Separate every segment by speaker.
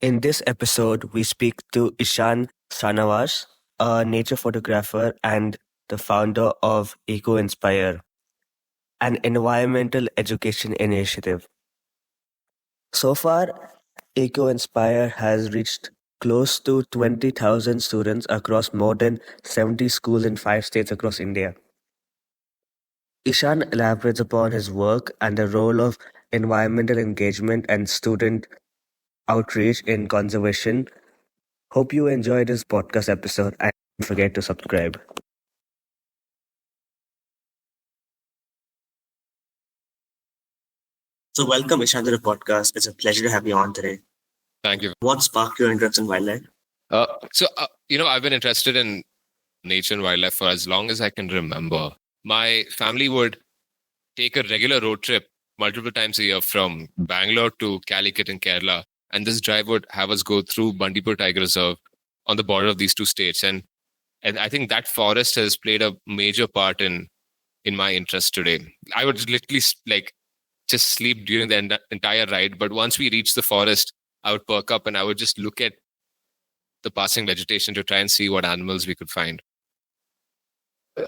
Speaker 1: In this episode, we speak to Ishan Shanavas, a nature photographer and the founder of EcoInspire, an environmental education initiative. So far, EcoInspire has reached close to 20,000 students across more than 70 schools in 5 states across India. Ishan elaborates upon his work and the role of environmental engagement and student outreach in conservation. Hope you enjoyed this podcast episode and don't forget to subscribe. So, welcome, Ishan, to the podcast. It's a pleasure to have you on today.
Speaker 2: Thank you.
Speaker 1: What sparked your interest in wildlife?
Speaker 2: I've been interested in nature and wildlife for as long as I can remember. My family would take a regular road trip multiple times a year from Bangalore to Calicut in Kerala. And this drive would have us go through Bandipur Tiger Reserve on the border of these two states. And I think that forest has played a major part in my interest today. I would literally just sleep during the entire ride. But once we reached the forest, I would perk up and I would just look at the passing vegetation to try and see what animals we could find.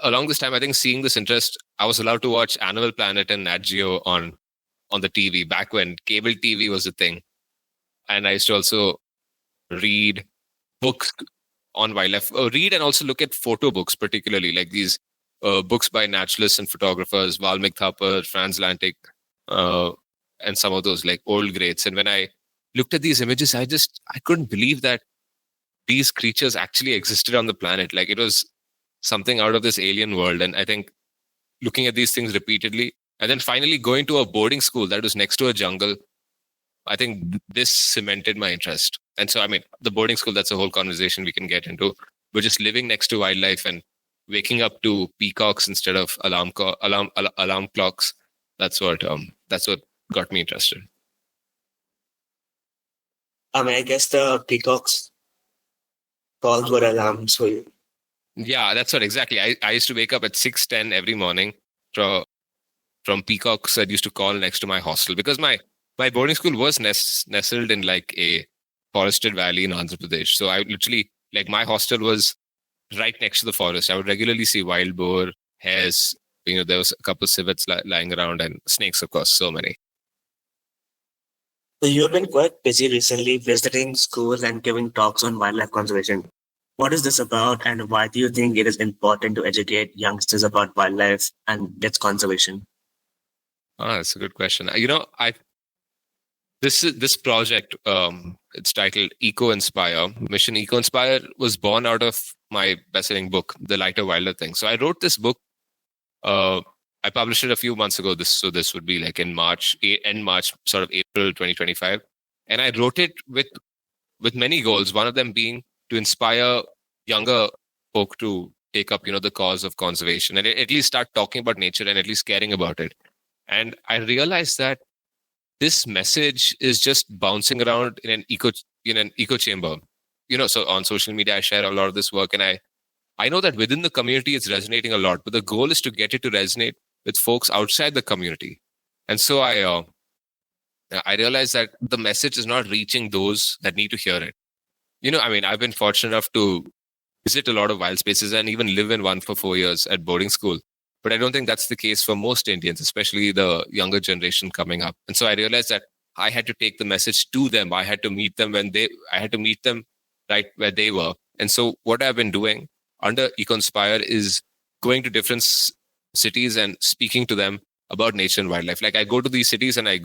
Speaker 2: Along this time, I think seeing this interest, I was allowed to watch Animal Planet and Nat Geo on the TV back when cable TV was a thing. And I used to also read books on wildlife, read and also look at photo books, particularly like these books by naturalists and photographers, Valmik Thapar, Franz Lantic, and some of those like old greats. And when I looked at these images, I couldn't believe that these creatures actually existed on the planet. Like it was something out of this alien world. And I think looking at these things repeatedly and then finally going to a boarding school that was next to a jungle, I think this cemented my interest. And so, the boarding school, that's a whole conversation we can get into. But just living next to wildlife and waking up to peacocks instead of alarm clocks, that's what got me interested.
Speaker 1: I guess the peacocks calls were alarms for you.
Speaker 2: Yeah, that's what exactly. I used to wake up at 6:10 every morning from peacocks that used to call next to my hostel because my boarding school was nestled in like a forested valley in Andhra Pradesh. So I literally, like my hostel was right next to the forest. I would regularly see wild boar, hares, there was a couple of civets lying around and snakes, of course, so many.
Speaker 1: So you've been quite busy recently visiting schools and giving talks on wildlife conservation. What is this about and why do you think it is important to educate youngsters about wildlife and its conservation?
Speaker 2: That's a good question. This project, it's titled EcoInspire. Mission EcoInspire was born out of my bestselling book, The Lighter Wilder Thing. So I wrote this book. I published it a few months ago. This would be like in March, sort of April 2025. And I wrote it with many goals. One of them being to inspire younger folk to take up, the cause of conservation and at least start talking about nature and at least caring about it. And I realized that this message is just bouncing around in an echo chamber. So on social media, I share a lot of this work and I know that within the community, it's resonating a lot, but the goal is to get it to resonate with folks outside the community. And so I realized that the message is not reaching those that need to hear it. I've been fortunate enough to visit a lot of wild spaces and even live in one for 4 years at boarding school. But I don't think that's the case for most Indians, especially the younger generation coming up. And so I realized that I had to take the message to them. I had to meet them right where they were. And so what I've been doing under EcoInspire is going to different cities and speaking to them about nature and wildlife. Like I go to these cities and I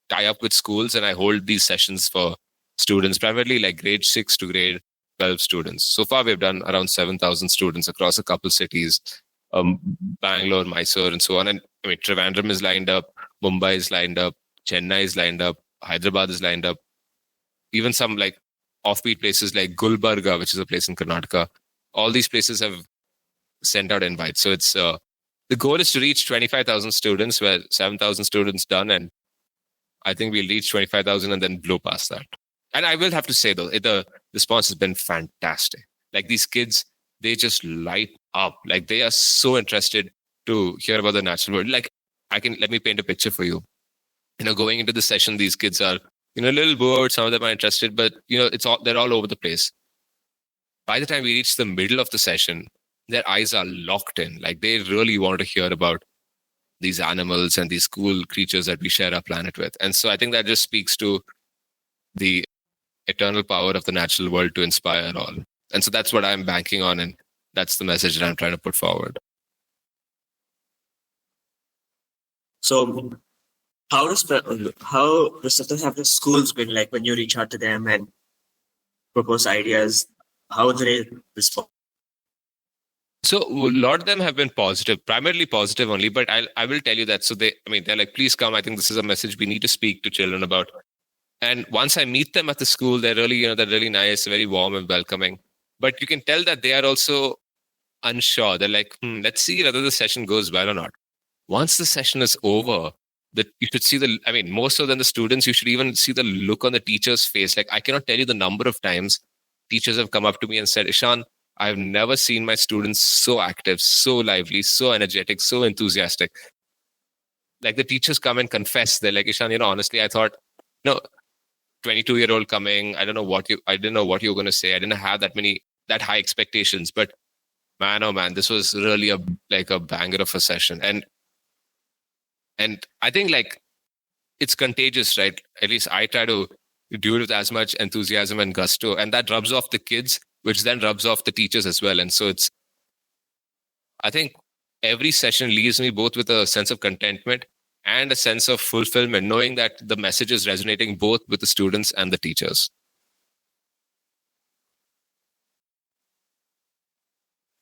Speaker 2: tie up with schools and I hold these sessions for students, primarily like grade 6 to grade 12 students. So far, we've done around 7,000 students across a couple cities, Bangalore, Mysore, and so on. And Trivandrum is lined up, Mumbai is lined up, Chennai is lined up, Hyderabad is lined up. Even some like offbeat places like Gulbarga, which is a place in Karnataka. All these places have sent out invites. So it's the goal is to reach 25,000 students, where 7,000 students done, and I think we'll reach 25,000 and then blow past that. And I will have to say though, the response has been fantastic. Like these kids, they just light up. Like they are so interested to hear about the natural world. Like let me paint a picture for you. Going into the session, these kids are a little bored. Some of them are interested, but they're all over the place. By the time we reach the middle of the session, their eyes are locked in. Like they really want to hear about these animals and these cool creatures that we share our planet with. And so I think that just speaks to the eternal power of the natural world to inspire all. And so that's what I'm banking on, and that's the message that I'm trying to put forward.
Speaker 1: So how receptive have the schools been like when you reach out to them and propose ideas? How do they respond?
Speaker 2: So a lot of them have been positive, primarily positive only, but I will tell you that. So they're like, please come. I think this is a message we need to speak to children about. And once I meet them at the school, they're really, they're really nice, very warm and welcoming. But you can tell that they are also unsure. They're like, let's see whether the session goes well or not. Once the session is over, that you should see more so than the students, you should even see the look on the teacher's face. Like I cannot tell you the number of times teachers have come up to me and said, Ishan, I've never seen my students so active, so lively, so energetic, so enthusiastic. Like the teachers come and confess. They're like, Ishan, honestly, I thought, 22-year-old coming, I didn't know what you were going to say. I didn't have that high expectations, but man, oh man, this was really a banger of a session. And I think it's contagious, right? At least I try to do it with as much enthusiasm and gusto, and that rubs off the kids, which then rubs off the teachers as well. And so I think every session leaves me both with a sense of contentment and a sense of fulfillment, knowing that the message is resonating both with the students and the teachers.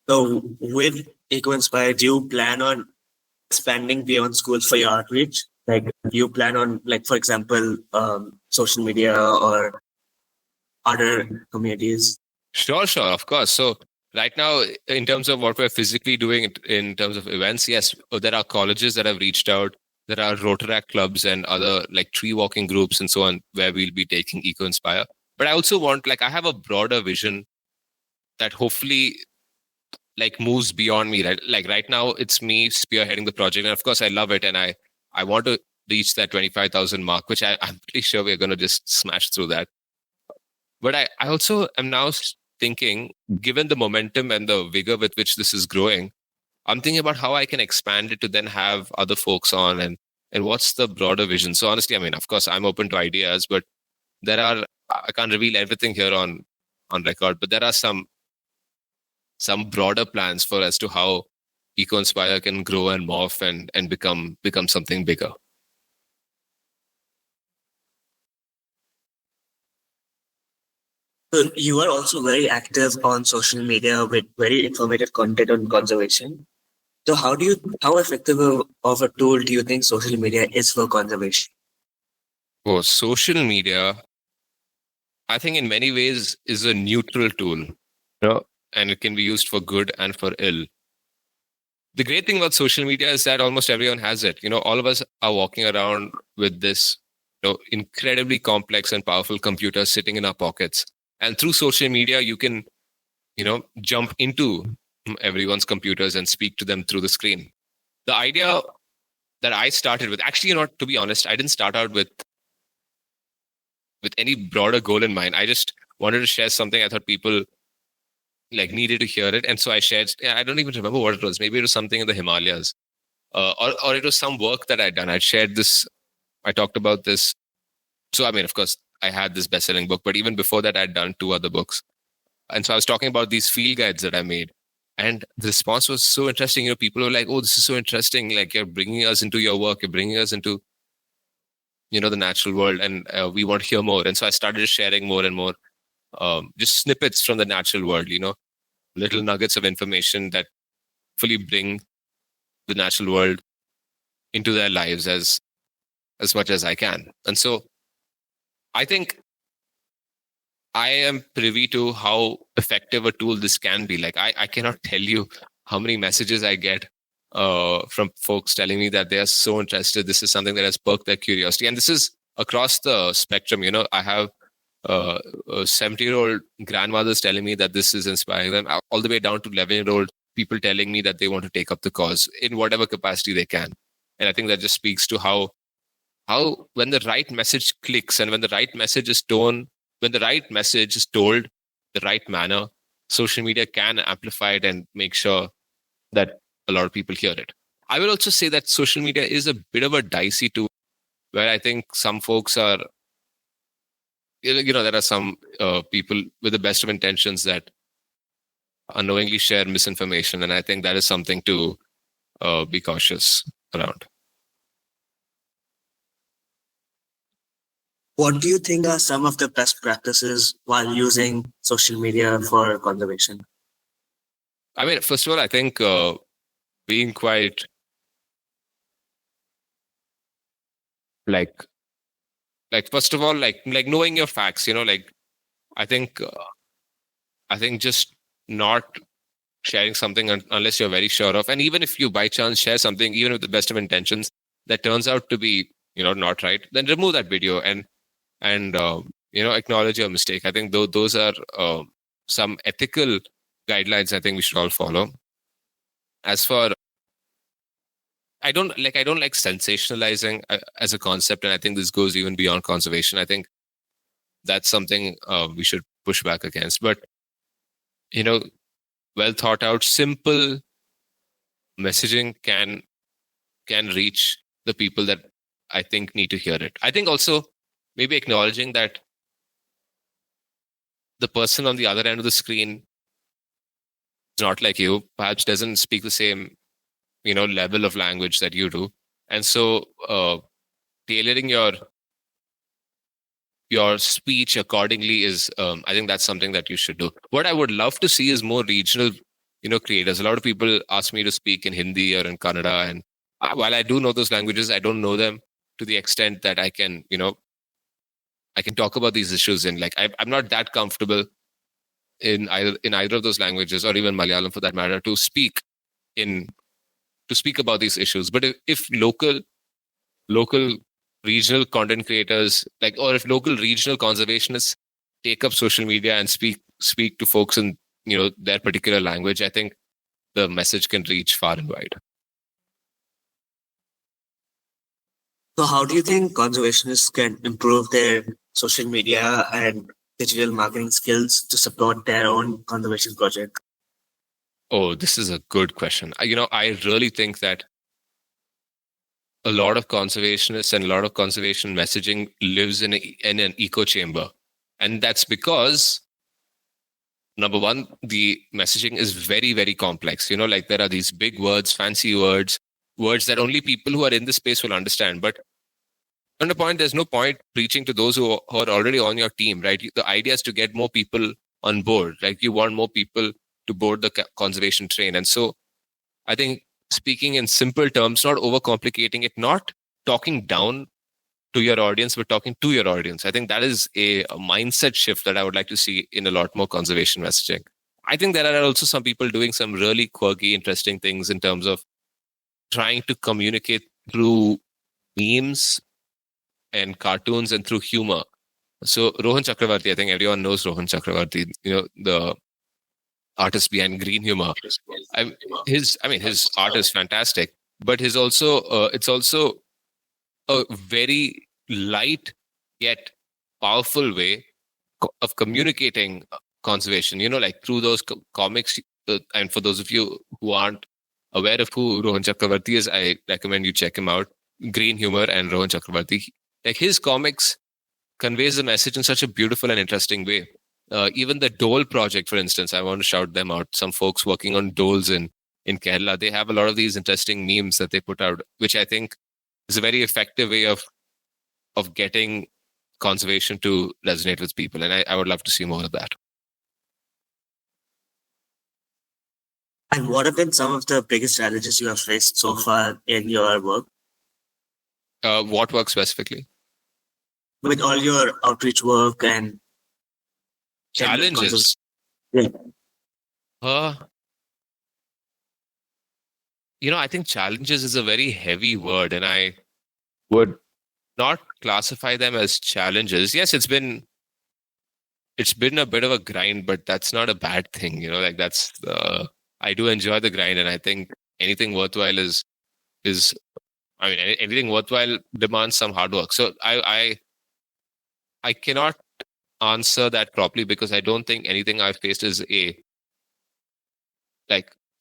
Speaker 1: So with EcoInspire, do you plan on expanding beyond schools for your outreach? Like, do you plan on, for example, social media or other communities?
Speaker 2: Sure, of course. So right now, in terms of what we're physically doing in terms of events, yes, there are colleges that have reached out. There are Rotaract clubs and other tree walking groups and so on, where we'll be taking EcoInspire. But I also want, I have a broader vision that hopefully moves beyond me, right? Right now it's me spearheading the project. And of course I love it. And I want to reach that 25,000 mark, which I'm pretty sure we're going to just smash through that. But I also am now thinking, given the momentum and the vigor with which this is growing, I'm thinking about how I can expand it to then have other folks on and what's the broader vision. So honestly, of course I'm open to ideas, but I can't reveal everything here on record, but there are some broader plans for as to how EcoInspire can grow and morph and become something bigger.
Speaker 1: So you are also very active on social media with very informative content on conservation. So how effective of a tool do you think social media is for conservation?
Speaker 2: Oh, social media, I think in many ways is a neutral tool, and it can be used for good and for ill. The great thing about social media is that almost everyone has it. All of us are walking around with this, incredibly complex and powerful computer sitting in our pockets. And through social media, you can, jump into everyone's computers and speak to them through the screen. The idea that I started with, actually, to be honest, I didn't start out with any broader goal in mind. I just wanted to share something I thought people needed to hear it. And so I shared, I don't even remember what it was. Maybe it was something in the Himalayas, or it was some work that I'd done. I shared this. I talked about this. So, of course, I had this best-selling book, but even before that, I'd done 2 other books. And so I was talking about these field guides that I made. And the response was so interesting. People were like, oh, this is so interesting. You're bringing us into your work. You're bringing us into, the natural world. And we want to hear more. And so I started sharing more and more, just snippets from the natural world, little nuggets of information that fully bring the natural world into their lives as much as I can. And so I think I am privy to how effective a tool this can be. I cannot tell you how many messages I get from folks telling me that they are so interested. This is something that has perked their curiosity. And this is across the spectrum. I have 70-year-old grandmothers telling me that this is inspiring them, all the way down to 11-year-old people telling me that they want to take up the cause in whatever capacity they can. And I think that just speaks to how how when the right message clicks and when the right message is told the right manner, social media can amplify it and make sure that a lot of people hear it. I will also say that social media is a bit of a dicey tool where I think some folks are, there are some people with the best of intentions that unknowingly share misinformation. And I think that is something to be cautious around.
Speaker 1: What do you think are some of the best practices while using social media for conservation?
Speaker 2: I mean, first of all, I think being quite like first of all, like knowing your facts, I think just not sharing something unless you're very sure of, and even if you by chance share something, even with the best of intentions, that turns out to be not right, then remove that video and acknowledge your mistake. I think those are some ethical guidelines I think we should all follow. As for I don't like sensationalizing as a concept, and I think this goes even beyond conservation. I think that's something we should push back against. But well thought out, simple messaging can reach the people that I think need to hear it. I think also maybe acknowledging that the person on the other end of the screen is not like you, perhaps doesn't speak the same level of language that you do, and so tailoring your speech accordingly is I think that's something that you should do. What I would love to see is more regional creators. A lot of people ask me to speak in Hindi or in Kannada, and while I do know those languages, I don't know them to the extent that I can talk about these issues in, like, I'm not that comfortable in either of those languages, or even Malayalam for that matter, to speak about these issues. But if local regional content creators, or if local regional conservationists take up social media and speak to folks in their particular language, I think the message can reach far and wide.
Speaker 1: So how do you think conservationists can improve their social media and digital marketing skills to support their own conservation project?
Speaker 2: Oh, this is a good question. I really think that a lot of conservationists and a lot of conservation messaging lives in an echo chamber. And that's because, number one, the messaging is very, very complex. There are these big words, fancy words that only people who are in the space will understand. But on the point, there's no point preaching to those who are already on your team, right? The idea is to get more people on board. Like, you want more people to board the conservation train. And so I think speaking in simple terms, not overcomplicating it, not talking down to your audience, but talking to your audience. I think that is a mindset shift that I would like to see in a lot more conservation messaging. I think there are also some people doing some really quirky, interesting things in terms of trying to communicate through memes and cartoons and through humor. So Rohan Chakravarti, I think everyone knows Rohan Chakravarti, the artist behind Green Humor. His art is fantastic, but it's also a very light yet powerful way of communicating conservation, through those comics. And for those of you who aren't aware of who Rohan Chakravarti is, I recommend you check him out. Green Humor and Rohan Chakravarti. His comics conveys the message in such a beautiful and interesting way. Even the Dole project, for instance, I want to shout them out. Some folks working on doles in Kerala, they have a lot of these interesting memes that they put out, which I think is a very effective way of getting conservation to resonate with people. And I would love to see more of that.
Speaker 1: And what have been some of the biggest challenges you have faced so far in your work?
Speaker 2: What work specifically?
Speaker 1: With all your outreach work and
Speaker 2: challenges.
Speaker 1: Yeah.
Speaker 2: I think challenges is a very heavy word, and I would not classify them as challenges. Yes, it's been a bit of a grind, but that's not a bad thing. I do enjoy the grind, and I think anything worthwhile is I mean, anything worthwhile demands some hard work. So I cannot answer that properly because I don't think anything I've faced is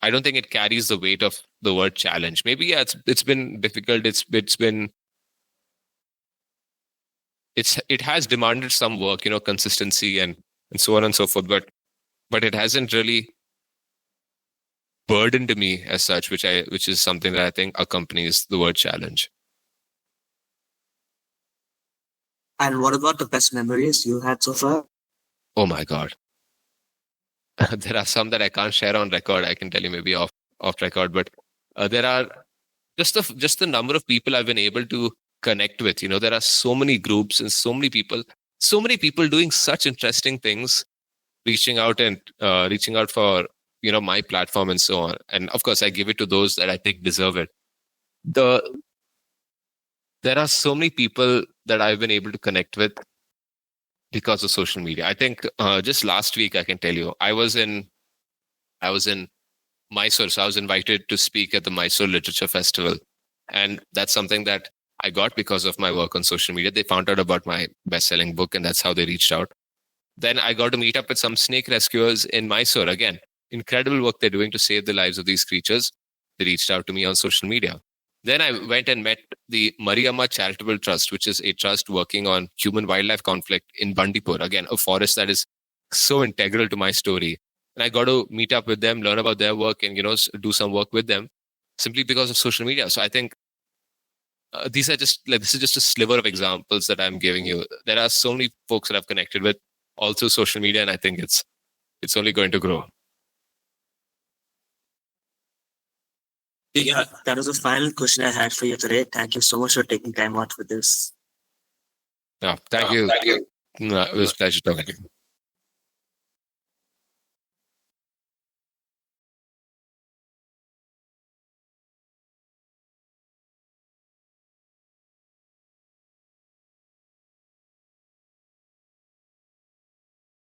Speaker 2: I don't think it carries the weight of the word challenge. Maybe yeah, it's been difficult. It has demanded some work, consistency and so on and so forth. But it hasn't really burdened me as such, which is something that I think accompanies the word challenge.
Speaker 1: And what about the best memories you had so far?
Speaker 2: Oh my God. There are some that I can't share on record. I can tell you maybe off record, but there are just the number of people I've been able to connect with. There are so many groups and so many people doing such interesting things, reaching out for my platform and so on. And of course, I give it to those that I think deserve it. There are so many people that I've been able to connect with because of social media. I think just last week, I can tell you, I was in Mysore. So I was invited to speak at the Mysore Literature Festival. And that's something that I got because of my work on social media. They found out about my best-selling book, and that's how they reached out. Then I got to meet up with some snake rescuers in Mysore. Again, incredible work they're doing to save the lives of these creatures. They reached out to me on social media. Then I went and met the Mariamma Charitable Trust, which is a trust working on human-wildlife conflict in Bandipur. Again, a forest that is so integral to my story. And I got to meet up with them, learn about their work, and do some work with them simply because of social media. So I think this is just a sliver of examples that I'm giving you. There are so many folks that I've connected with all through social media, and I think it's only going to grow.
Speaker 1: Yeah, that was the final question I had for you today. Thank you so much for taking time out for this.
Speaker 2: Yeah, thank you. It was a pleasure talking to you.